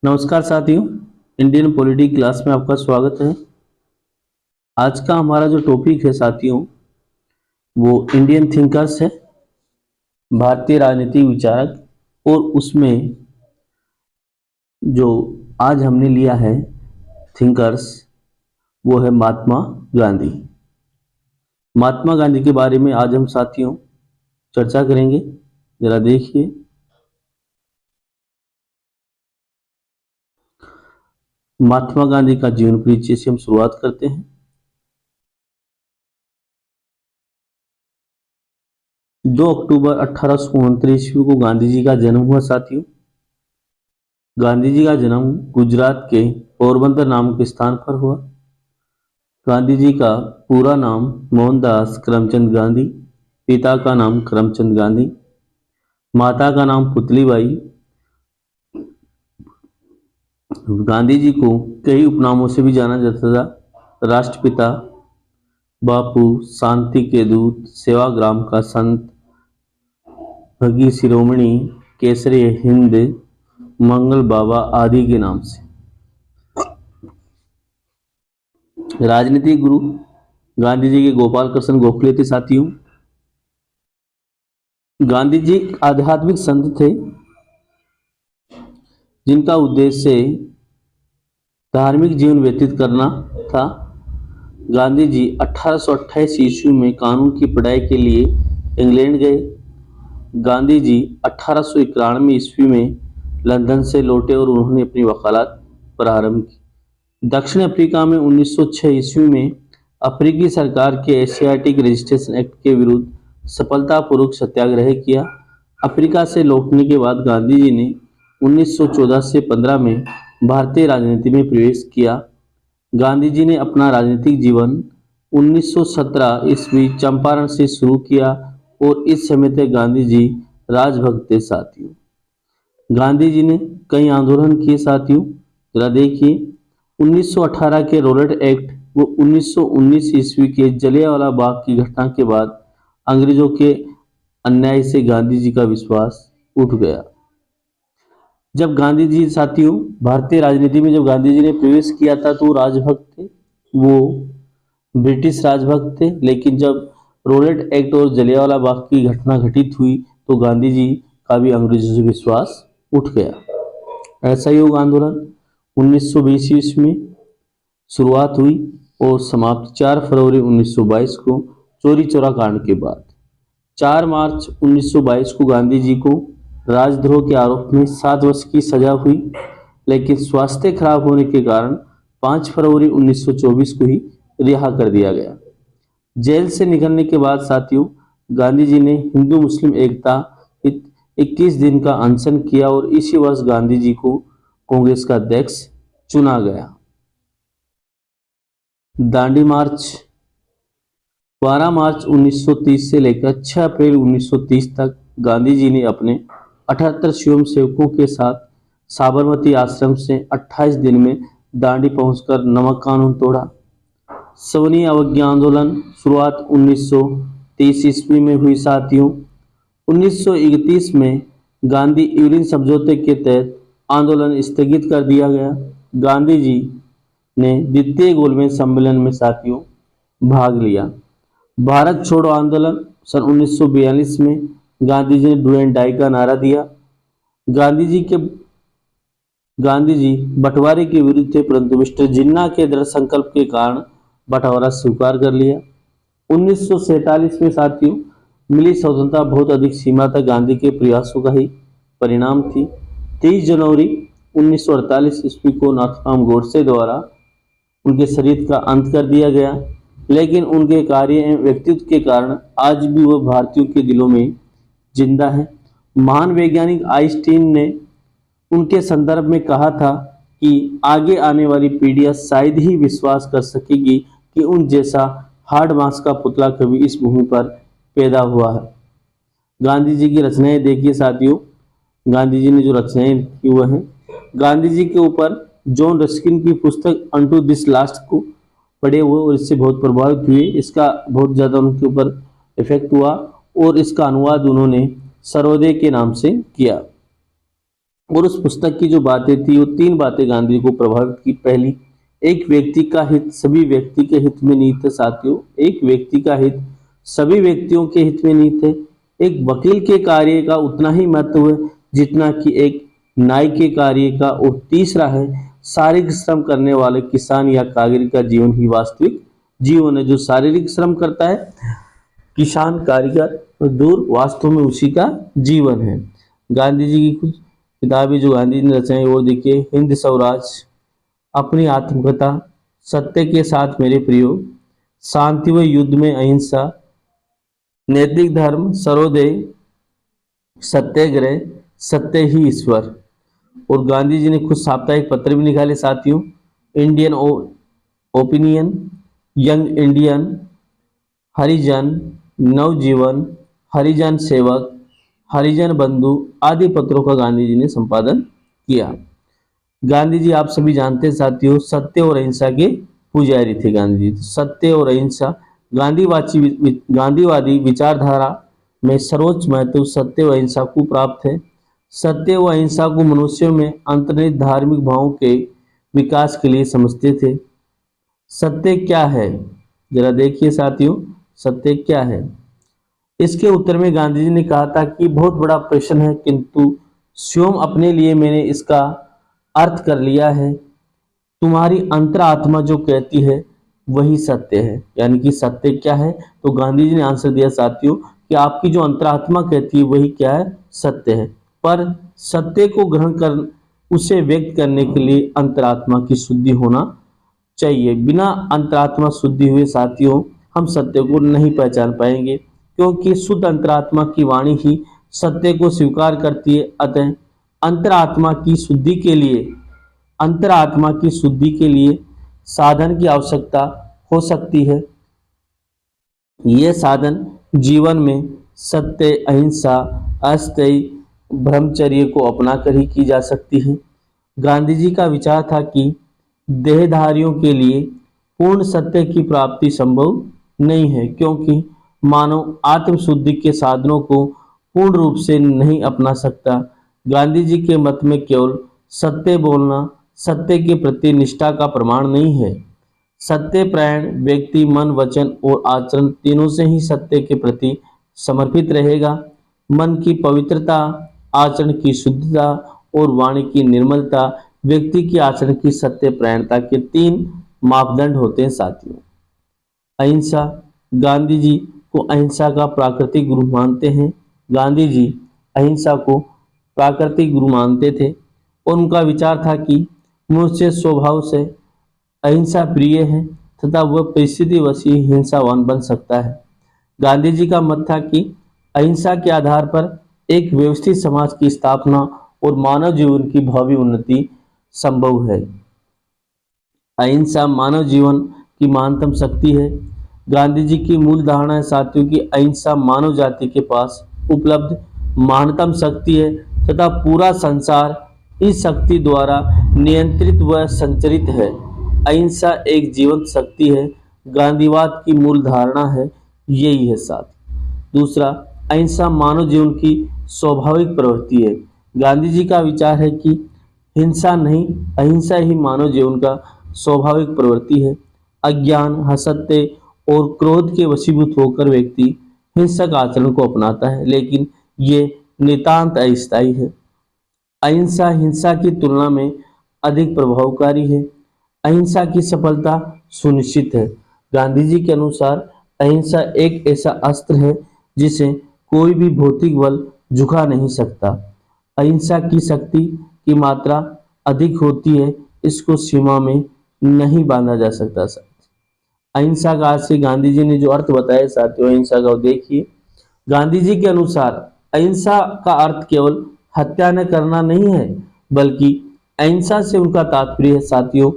नमस्कार साथियों, Indian polity class में आपका स्वागत है। आज का हमारा जो टॉपिक है साथियों, वो इंडियन थिंकर्स है, भारतीय राजनीतिक विचारक। और उसमें जो आज हमने लिया है थिंकर्स, वो है महात्मा गांधी। महात्मा गांधी के बारे में आज हम साथियों चर्चा करेंगे। जरा देखिए, महात्मा गांधी का जीवन परिचय से हम शुरुआत करते हैं। 2 अक्टूबर 1869 ईस्वी को गांधी जी का जन्म हुआ साथियों। गांधी जी का जन्म गुजरात के पोरबंदर नामक स्थान पर हुआ। गांधी जी का पूरा नाम मोहनदास करमचंद गांधी, पिता का नाम करमचंद गांधी, माता का नाम पुतलीबाई। गांधी जी को कई उपनामों से भी जाना जाता था। राष्ट्रपिता, बापू, शांति के दूत, सेवाग्राम का संत, भगी शिरोमणि, केसरी हिंद, मंगल बाबा आदि के नाम से। राजनीतिक गुरु गांधी जी के गोपाल कृष्ण गोखले थे साथियों। गांधी जी आध्यात्मिक संत थे जिनका उद्देश्य धार्मिक जीवन व्यतीत करना था। गांधी जी 1828 ईस्वी में कानून की पढ़ाई के लिए इंग्लैंड गए। गांधी जी 1891 ईस्वी में लंदन से लौटे और उन्होंने अपनी वकालत प्रारंभ की। दक्षिण अफ्रीका में 1906 ईस्वी में अफ्रीकी सरकार के एशियाटिक रजिस्ट्रेशन एक्ट के विरुद्ध सफलतापूर्वक सत्याग्रह किया। अफ्रीका से लौटने के बाद गांधी जी ने 1914 से 15 में भारतीय राजनीति में प्रवेश किया। गांधी जी ने अपना राजनीतिक जीवन 1917 ईस्वी चंपारण से शुरू किया और इस समय तक गांधी जी राजभक्त थे साथियों। गांधी जी ने कई आंदोलन किए साथियों। जरा देखिए, 1918 के रॉलेट एक्ट वो 1919 ईस्वी के जलियांवाला बाग की घटना के बाद अंग्रेजों के अन्याय से गांधी जी का विश्वास उठ गया। जब गांधी जी साथियों भारतीय राजनीति में जब गांधी जी ने प्रवेश किया था तो वो राजभक्त थे, वो ब्रिटिश राजभक्त थे। लेकिन जब रॉलेट एक्ट और जलियांवाला बाग की घटना घटित हुई तो गांधी जी का भी अंग्रेजों से विश्वास उठ गया। असहयोग आंदोलन 1920 ईस्वी में शुरुआत हुई और समाप्त 4 फरवरी 1922 को चोरी चौरा कांड के बाद। 4 मार्च 1922 को गांधी जी को राजद्रोह के आरोप में 7 वर्ष की सजा हुई, लेकिन स्वास्थ्य खराब होने के कारण 5 फरवरी 1924 को ही रिहा कर दिया गया। जेल से निकलने के बाद साथियों गांधी जी ने हिंदू मुस्लिम एकता हित 21 दिन का अनशन किया और इसी वर्ष गांधी जी को कांग्रेस का अध्यक्ष चुना गया। दांडी मार्च 12 मार्च 1930 से लेकर 6 अप्रैल 1930 तक गांधी जी ने अपने 78 स्वयं सेवकों के साथ साबरमती आश्रम से 28 दिन में दांडी पहुंचकर नमक कानून तोड़ा। सवनी अवज्ञा आंदोलन शुरुआत 1930 ईस्वी में हुई साथियों। 1931 में गांधी यूरिन समझौते के तहत आंदोलन स्थगित कर दिया गया। गांधी जी ने द्वितीय गोलमेज सम्मेलन में साथियों भाग लिया। भारत छोड़ो आंदोलन सन 1942 में गांधी जी ने डू एंड डाई का नारा दिया। गांधी जी बंटवारे के विरुद्ध थे, परंतु मिस्टर जिन्ना के दृढ़ संकल्प के कारण बंटवारा स्वीकार कर लिया। 1947 में साथियों मिली स्वतंत्रता बहुत अधिक सीमा तक गांधी के प्रयासों का ही परिणाम थी। 23 जनवरी 1948 ईस्वी को नाथूराम गोडसे द्वारा उनके शरीर का अंत कर दिया गया, लेकिन उनके कार्य एवं व्यक्तित्व के कारण आज भी वह भारतीयों के दिलों में जिंदा है। महान वैज्ञानिक आइंस्टीन ने उनके संदर्भ में कहा था कि आगे आने वाली पीढ़ियां शायद ही विश्वास कर सकेगी कि उन जैसा हार्ड मास का पुतला कभी इस भूमि पर पैदा हुआ है। गांधी जी की रचनाएं देखिए साथियों, गांधी जी ने जो रचनाएं की हुआ हैं, गांधी जी के ऊपर जॉन रस्किन की पुस्तक अनटू दिस लास्ट को पढ़े हुए और इससे बहुत प्रभावित हुए। इसका बहुत ज़्यादा उनके ऊपर इफेक्ट हुआ और इसका अनुवाद उन्होंने सर्वोदय के नाम से किया। और उस पुस्तक की जो बातें थी वो 3 बातें गांधी जी को प्रभावित की। पहली, एक व्यक्ति का हित सभी व्यक्ति के हित में निहित है। साथियों, एक व्यक्ति का हित सभी व्यक्तियों के हित में निहित है। एक वकील के कार्य का उतना ही महत्व है जितना कि एक नाई के कार्य का। और तीसरा है, शारीरिक श्रम करने वाले किसान या कारीगर का जीवन ही वास्तविक जीवन है। जो शारीरिक श्रम करता है, किसान, कारीगर, मजदूर, वास्तव में उसी का जीवन है। गांधी जी की कुछ किताबें जो गांधी जी ने रचाई वो देखिए, हिंद स्वराज, अपनी आत्मकथा, सत्य के साथ मेरे प्रियो, शांति व युद्ध में अहिंसा, नैतिक धर्म, सर्वोदय, सत्याग्रह, सत्य ही ईश्वर। और गांधी जी ने कुछ साप्ताहिक पत्र भी निकाले साथियों, इंडियन ओपिनियन, यंग इंडियन, हरिजन, नवजीवन, हरिजन सेवक, हरिजन बंधु आदि पत्रों का गांधी जी ने संपादन किया। गांधी जी आप सभी जानते हैं साथियों, सत्य और अहिंसा के पुजारी थे। गांधी जी सत्य और अहिंसा, गांधीवादी विचारधारा में सर्वोच्च महत्व सत्य व अहिंसा को प्राप्त है। सत्य व अहिंसा को मनुष्यों में अंतर्निहित धार्मिक भावों के विकास के लिए समझते थे। सत्य क्या है, जरा देखिए साथियों, सत्य क्या है। इसके उत्तर में गांधी जी ने कहा था कि बहुत बड़ा प्रश्न है, किंतु स्वयं अपने लिए मैंने इसका अर्थ कर लिया है। तुम्हारी अंतरात्मा जो कहती है वही सत्य है। यानी कि सत्य क्या है, तो गांधी जी ने आंसर दिया साथियों कि आपकी जो अंतरात्मा कहती है वही क्या है, सत्य है। पर सत्य को ग्रहण कर उसे व्यक्त करने के लिए अंतरात्मा की शुद्धि होना चाहिए। बिना अंतरात्मा शुद्धि हुए साथियों हम सत्य को नहीं पहचान पाएंगे, क्योंकि शुद्ध अंतरात्मा की वाणी ही सत्य को स्वीकार करती है। अतः अंतरात्मा की शुद्धि के लिए साधन की आवश्यकता हो सकती है। ये साधन जीवन में सत्य, अहिंसा, अस्तेय, ब्रह्मचर्य को अपनाकर ही की जा सकती है। गांधी जी का विचार था कि देहधारियों के लिए पूर्ण सत्य की प्राप्ति संभव नहीं है, क्योंकि मानव आत्मशुद्धि के साधनों को पूर्ण रूप से नहीं अपना सकता। गांधी जी के मत में केवल सत्य बोलना सत्य के प्रति निष्ठा का प्रमाण नहीं है। सत्यपरायण व्यक्ति मन, वचन और आचरण तीनों से ही सत्य के प्रति समर्पित रहेगा। मन की पवित्रता, आचरण की शुद्धता और वाणी की निर्मलता व्यक्ति की आचरण की सत्यपरायणता के 3 मापदंड होते हैं साथियों। अहिंसा, गांधी जी को अहिंसा का प्राकृतिक गुरु मानते हैं। गांधी जी अहिंसा को प्राकृतिक गुरु मानते थे और उनका विचार था कि मनुष्य स्वभाव से अहिंसा प्रिय है तथा वह परिस्थितिवश ही हिंसावान बन सकता है। गांधी जी का मत था कि अहिंसा के आधार पर एक व्यवस्थित समाज की स्थापना और मानव जीवन की भावी उन्नति संभव है। अहिंसा मानव जीवन की महानतम शक्ति है। गांधी जी की मूल धारणा है साथियों की अहिंसा मानव जाति के पास उपलब्ध महानतम शक्ति है तथा पूरा संसार इस शक्ति द्वारा नियंत्रित व संचरित है। अहिंसा एक जीवंत शक्ति है। गांधीवाद की मूल धारणा है यही है साथ। दूसरा, अहिंसा मानव जीवन की स्वाभाविक प्रवृत्ति है। गांधी जी का विचार है कि हिंसा नहीं, अहिंसा ही मानव जीवन का स्वाभाविक प्रवृत्ति है। अज्ञान, असत्य और क्रोध के वशीभूत होकर व्यक्ति हिंसक आचरण को अपनाता है, लेकिन ये नितांत अस्थायी है। अहिंसा हिंसा की तुलना में अधिक प्रभावकारी है। अहिंसा की सफलता सुनिश्चित है। गांधी जी के अनुसार अहिंसा एक ऐसा अस्त्र है जिसे कोई भी भौतिक बल झुका नहीं सकता। अहिंसा की शक्ति की मात्रा अधिक होती है, इसको सीमा में नहीं बांधा जा सकता। अहिंसा का आज से गांधी जी ने जो अर्थ बताया साथियों अहिंसा का, देखिए गांधी जी के अनुसार अहिंसा का अर्थ केवल हत्या न करना नहीं है, बल्कि अहिंसा से उनका तात्पर्य है साथियों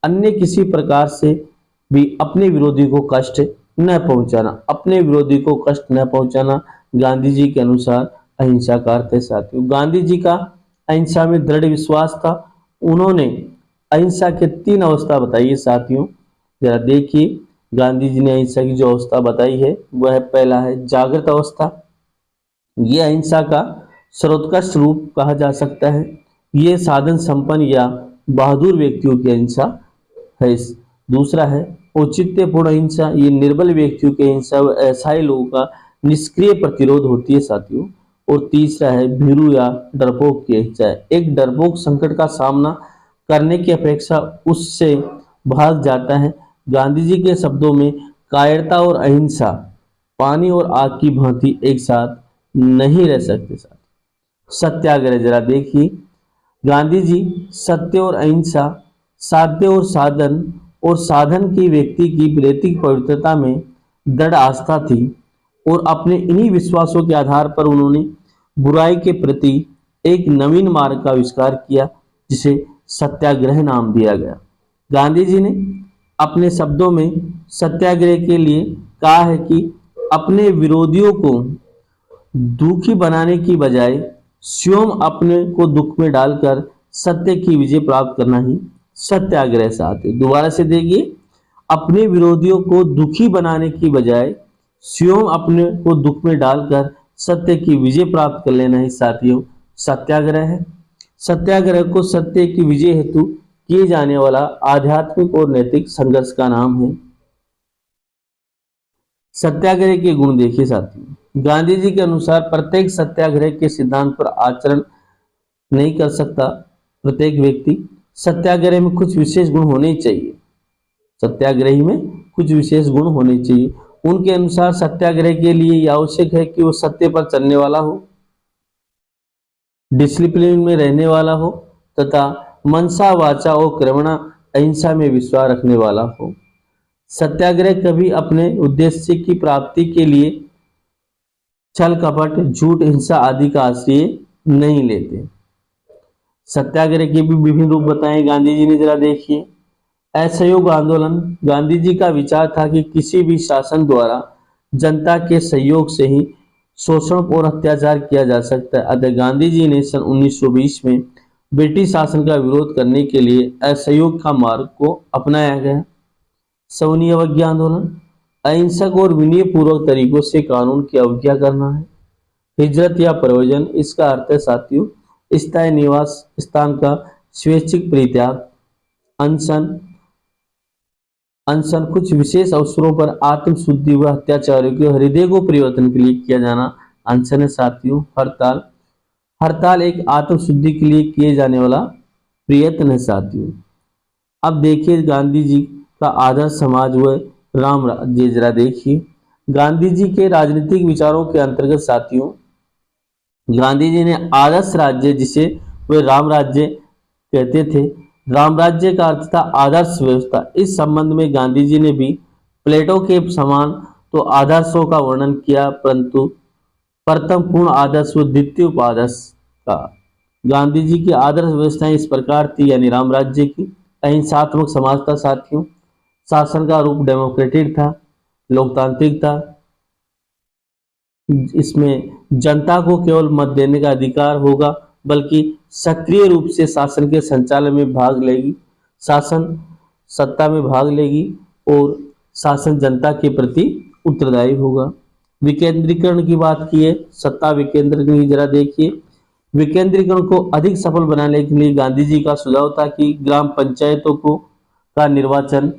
अन्य किसी प्रकार से भी अपने विरोधी को कष्ट न पहुंचाना। अपने विरोधी को कष्ट न पहुंचाना गांधी जी के अनुसार अहिंसा का अर्थ है साथियों। गांधी जी का अहिंसा में दृढ़ विश्वास था। उन्होंने अहिंसा के 3 अवस्था बताई है साथियों, जरा देखिए गांधी जी ने अहिंसा की जो अवस्था बताई है वह पहला है जागृत अवस्था। यह अहिंसा का सर्वोत्कृष्ट रूप कहा जा सकता है। ये साधन संपन्न या बहादुर व्यक्तियों की अहिंसा है। दूसरा है औचित्यपूर्ण अहिंसा, ये निर्बल व्यक्तियों की अहिंसा व असहाय लोगों का निष्क्रिय प्रतिरोध होती है साथियों। और तीसरा है भीरू या डरपोक की अहिंसा। एक डरपोक संकट का सामना करने की अपेक्षा उससे भाग जाता है। गांधी जी के शब्दों में कायरता और अहिंसा पानी और आग की भांति एक साथ नहीं रह सकते। सत्याग्रह जरा देखिए, गांधी जी सत्य और अहिंसा, साध्य और साधन और साधन की व्यक्ति की नैतिक पवित्रता में दृढ़ आस्था थी और अपने इन्हीं विश्वासों के आधार पर उन्होंने बुराई के प्रति एक नवीन मार्ग का आविष्कार किया जिसे सत्याग्रह नाम दिया गया। गांधी जी ने अपने शब्दों में सत्याग्रह के लिए कहा है कि अपने विरोधियों को दुखी बनाने की बजाय स्वयं अपने को दुख में डालकर सत्य की विजय प्राप्त करना ही सत्याग्रह साथ है। दोबारा से देखिए, अपने विरोधियों को दुखी बनाने की बजाय स्वयं अपने को दुख में डालकर सत्य की विजय प्राप्त कर लेना ही साथियों सत्याग्रह है। सत्याग्रह को सत्य की विजय हेतु किए जाने वाला आध्यात्मिक और नैतिक संघर्ष का नाम है। सत्याग्रह के गुण देखिए साथियों, गांधी जी के अनुसार प्रत्येक सत्याग्रह के सिद्धांत पर आचरण नहीं कर सकता प्रत्येक व्यक्ति। सत्याग्रह में कुछ विशेष गुण होने चाहिए, सत्याग्रही में कुछ विशेष गुण होने चाहिए। उनके अनुसार सत्याग्रह के लिए यह आवश्यक है कि वो सत्य पर चलने वाला हो, डिसिप्लिन में रहने वाला हो तथा मनसा वाचा और कर्मणा अहिंसा में विश्वास रखने वाला हो। सत्याग्रह कभी अपने उद्देश्य की प्राप्ति के लिए छल कपट झूठ हिंसा आदि का आश्रय नहीं लेते। सत्याग्रह के भी विभिन्न रूप बताए गांधी जी ने, जरा देखिए। असहयोग आंदोलन, गांधी जी का विचार था कि किसी भी शासन द्वारा जनता के सहयोग से ही शोषण और अत्याचार किया जा सकता है। अतः गांधी जी ने सन 1920 में ब्रिटिश शासन का विरोध करने के लिए असहयोग का मार्ग को अपनाया गया। सवनीय अवज्ञा आंदोलन, अहिंसक और विनय पूर्वक तरीकों से कानून की अवज्ञा करना है। हिजरत या प्रयोजन, इसका अर्थ है साथियों स्थायी निवास स्थान का स्वैच्छिक परित्याग। अनशन कुछ विशेष अवसरों पर आत्मशुद्धि व अत्याचारियों के हृदय को परिवर्तन के लिए किया जाना अनशन है साथियों। हड़ताल एक आत्मशुद्धि के लिए किए जाने वाला प्रयत्न है साथियों। अब देखिए गांधी जी का आदर्श समाज व राम राज्य, जरा देखिए। गांधी जी के राजनीतिक विचारों के अंतर्गत साथियों गांधी जी ने आदर्श राज्य, जिसे वे राम राज्य कहते थे, राम राज्य का अर्थ था आदर्श व्यवस्था। इस संबंध में गांधी जी ने भी प्लेटो के समान तो आदर्शों का वर्णन किया, परंतु प्रथम पूर्ण आदर्श व द्वितीय उपादर्श का। गांधी जी की आदर्श व्यवस्थाएं इस प्रकार थी, यानी राम राज्य की अहिंसात्मक समाज था साथियों, शासन का रूप डेमोक्रेटिक था, लोकतांत्रिक था, इसमें जनता को केवल मत देने का अधिकार होगा, बल्कि सक्रिय रूप से शासन के संचालन में भाग लेगी, शासन सत्ता में भाग लेगी और शासन जनता के प्रति उत्तरदायी होगा। विकेंद्रीकरण की बात की है, सत्ता विकेंद्रीकरण की जरा देखिए। विकेंद्रीकरण को अधिक सफल बनाने के लिए गांधी जी का सुझाव था कि ग्राम पंचायतों को का निर्वाचन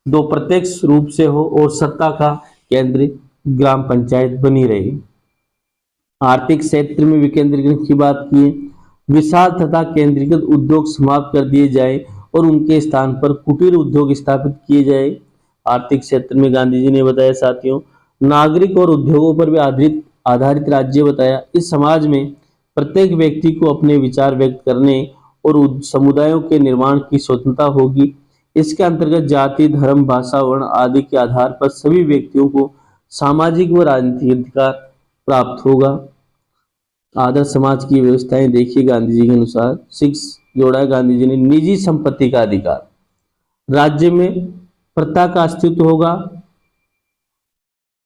दो प्रत्यक्ष रूप से हो और सत्ता का केंद्र ग्राम पंचायत बनी रही। आर्थिक क्षेत्र में विकेंद्रीकरण की बात की है, विशाल तथा केंद्रीकृत उद्योग समाप्त कर दिए जाए और उनके स्थान पर कुटीर उद्योग स्थापित किए जाए। आर्थिक क्षेत्र में गांधी जी ने बताया साथियों, नागरिक और उद्योगों पर भी आधारित राज्य बताया। इस समाज में प्रत्येक व्यक्ति को अपने विचार व्यक्त करने और समुदायों के निर्माण की स्वतंत्रता होगी। इसके अंतर्गत जाति धर्म भाषा वर्ण आदि के आधार पर सभी व्यक्तियों को सामाजिक व राजनीतिक अधिकार प्राप्त होगा। आदर्श समाज की व्यवस्थाएं देखिए गांधी जी के अनुसार। 6 जोड़ा है गांधी जी ने, निजी संपत्ति का अधिकार, राज्य में प्रथा का अस्तित्व होगा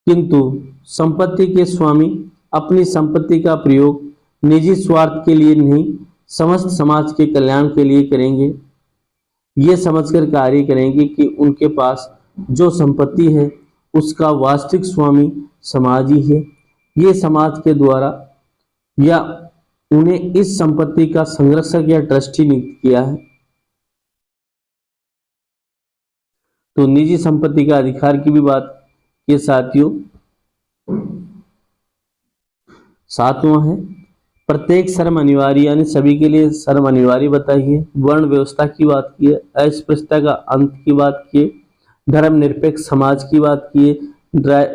किंतु संपत्ति के स्वामी अपनी संपत्ति का प्रयोग निजी स्वार्थ के लिए नहीं समस्त समाज के कल्याण के लिए करेंगे। ये समझकर कार्य करेंगे कि उनके पास जो संपत्ति है उसका वास्तविक स्वामी समाज ही है। ये समाज के द्वारा या उन्हें इस संपत्ति का संरक्षक या ट्रस्टी नियुक्त किया है। तो निजी संपत्ति का अधिकार की भी बात ये साथियों। सातवां है प्रत्येक श्रम अनिवार्य, यानी सभी के लिए श्रम अनिवार्य बताइए। वर्ण व्यवस्था की बात की है, अस्पृश्यता का अंत की बात की है, धर्मनिरपेक्ष समाज की बात की है,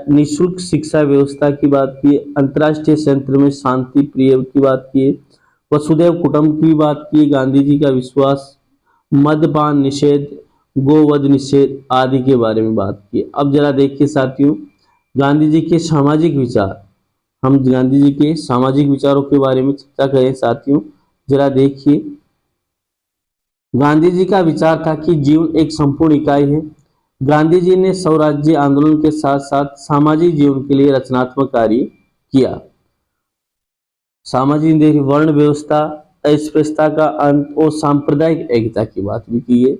निःशुल्क शिक्षा व्यवस्था की बात की है, अंतर्राष्ट्रीय संयंत्र में शांति प्रिय की बात की है, वसुधैव कुटुंब की बात की, गांधी जी का विश्वास, मद्यपान निषेध, गोवध निषेध आदि के बारे में बात की। अब जरा देखिए साथियों, गांधी जी के सामाजिक विचार, हम गांधी जी के सामाजिक विचारों के बारे में चर्चा करें साथियों। जरा देखिए, गांधी जी का विचार था कि जीवन एक संपूर्ण इकाई है। गांधी जी ने स्वराज्य आंदोलन के साथ साथ सामाजिक जीवन के लिए रचनात्मक कार्य किया। सामाजिक देखिए वर्ण व्यवस्था, अस्पृश्यता का अंत और सांप्रदायिक एकता की बात भी की है।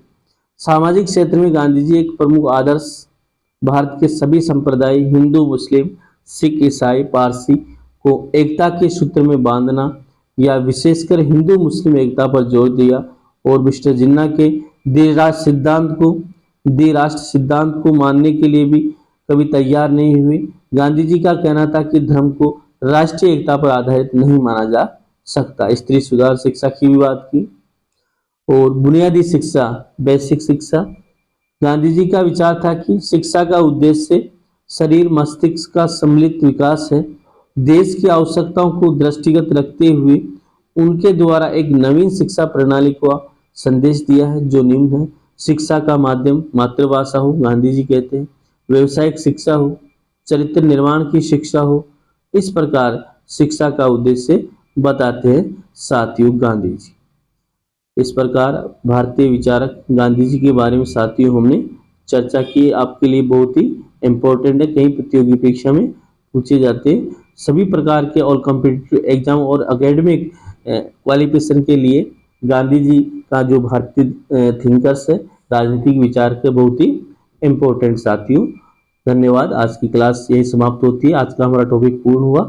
सामाजिक क्षेत्र में गांधी जी एक प्रमुख आदर्श भारत के सभी संप्रदाय हिंदू, मुस्लिम, सिख, ईसाई, पारसी को एकता के सूत्र में बांधना या विशेषकर हिंदू मुस्लिम एकता पर जोर दिया और मिस्टर जिन्ना के द्विराष्ट्र सिद्धांत को मानने के लिए भी कभी तैयार नहीं हुए। गांधी जी का कहना था कि धर्म को राष्ट्रीय एकता पर आधारित नहीं माना जा सकता। स्त्री सुधार शिक्षा की भी बात की और बुनियादी शिक्षा, बेसिक शिक्षा। गांधी जी का विचार था कि शिक्षा का उद्देश्य शरीर मस्तिष्क का सम्मिलित विकास है। देश की आवश्यकताओं को दृष्टिगत रखते हुए उनके द्वारा एक नवीन शिक्षा प्रणाली का संदेश दिया है जो निम्न है। शिक्षा का माध्यम मातृभाषा हो, गांधी जी कहते हैं, व्यवसायिक शिक्षा हो, चरित्र निर्माण की शिक्षा हो, इस प्रकार शिक्षा का उद्देश्य बताते हैं साथियों गांधी जी। इस प्रकार भारतीय विचारक गांधी जी के बारे में साथियों हमने चर्चा की। आपके लिए बहुत ही इम्पोर्टेंट है, कई प्रतियोगी परीक्षा में पूछे जाते हैं। सभी प्रकार के और कॉम्पिटिटिव एग्जाम और एकेडमिक क्वालिफिकेशन के लिए गांधी जी का जो भारतीय थिंकर्स है, राजनीतिक विचार के बहुत ही इम्पोर्टेंट साथियों। धन्यवाद। आज की क्लास यही समाप्त होती है। आज का हमारा टॉपिक पूर्ण हुआ।